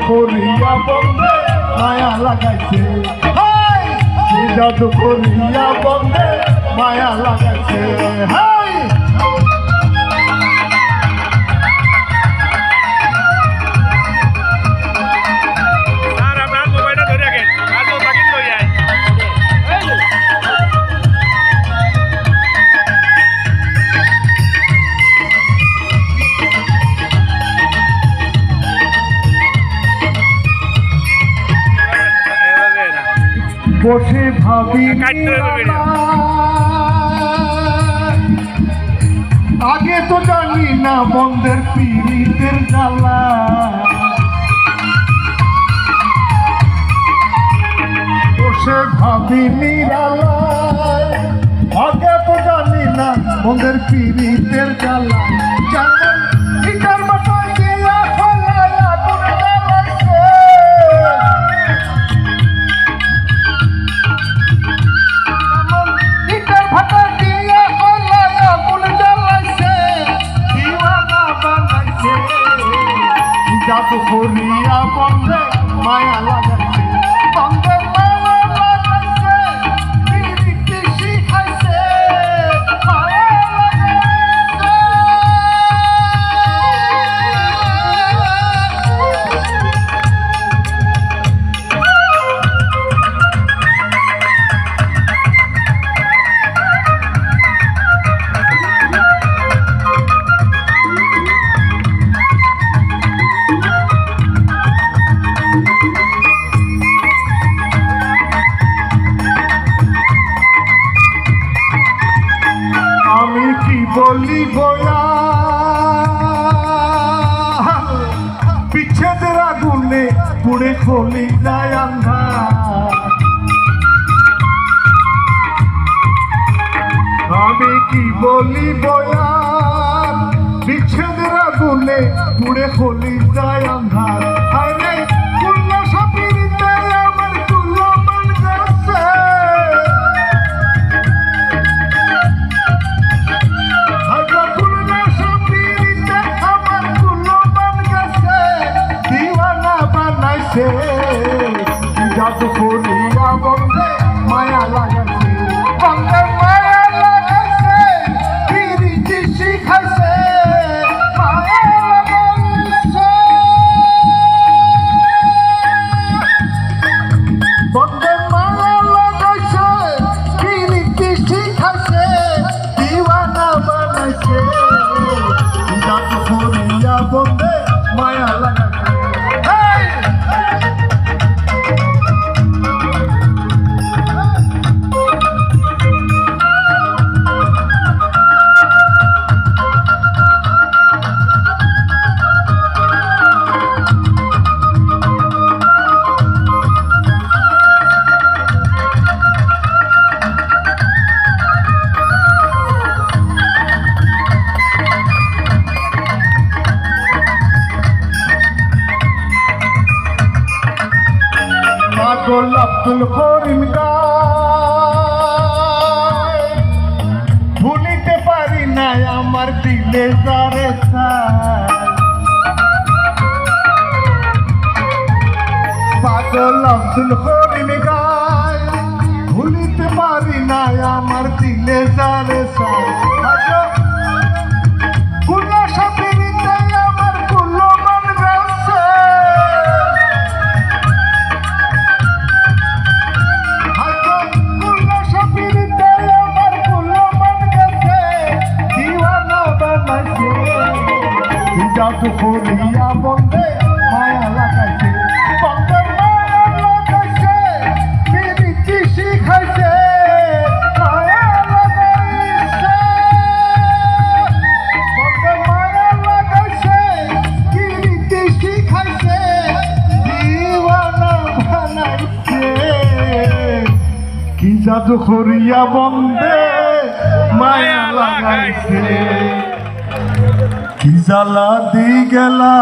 করিয়া বন্ধে মায়া লাগাইছে, কি জাদু করিয়া বন্ধে মায়া লাগাইছে। বসে ভাবি আগে তো জানি না বন্ধের পীড়িতের জ্বালা, বসে ভাবি নিরালায় আগে তো জানি না বন্ধের পীড়িতের জ্বালা। জাদু করিয়া বন্ধে মায়া লাগাইছে, বন্ধে মায়া লাগাইছে, পিরিতি শিখাইছে, মায়া লাগাইছে। আমি কি বলি বয়া বিচ্ছেদের আগুনে পুড়ে খলি যায় আন্ধার, আমি কি বলি বয়া বিচ্ছেদের আগুনে পুড়ে খলি যায় আন্ধার। জাদু করিয়া বন্ধে মায়া লাগাইছে, বন্ধে মায়া লাগাইছে, পিরিতি শিখাইছে, মায়া লাগাইছে, বন্ধে মায়া লাগাইছে, পিরিতি শিখাইছে, দিওয়ানা বানাইছে। জাদু করিয়া বন্ধে মায়া লাগাইছে। পাগল আব্দুল করিম গায় ভুলিতে পারি না আমার দিলে যারে চায়, পাগল আব্দুল করিম গায় ভুলিতে পারি না আমার দিলে যারে চায়। জাদু করিয়া বন্ধে মায়া লাগাইছে, বন্ধে মায়া লাগাইছে, পিরিতি শিখাইছে, মায়া লাগাইছে, বন্ধে মায়া লাগাইছে, পিরিতি শিখাইছে, দিওয়ানা বানাইছে। কি জাদু করিয়া বন্ধে মায়া লাগাইছে, কি জ্বালা দি গেলা।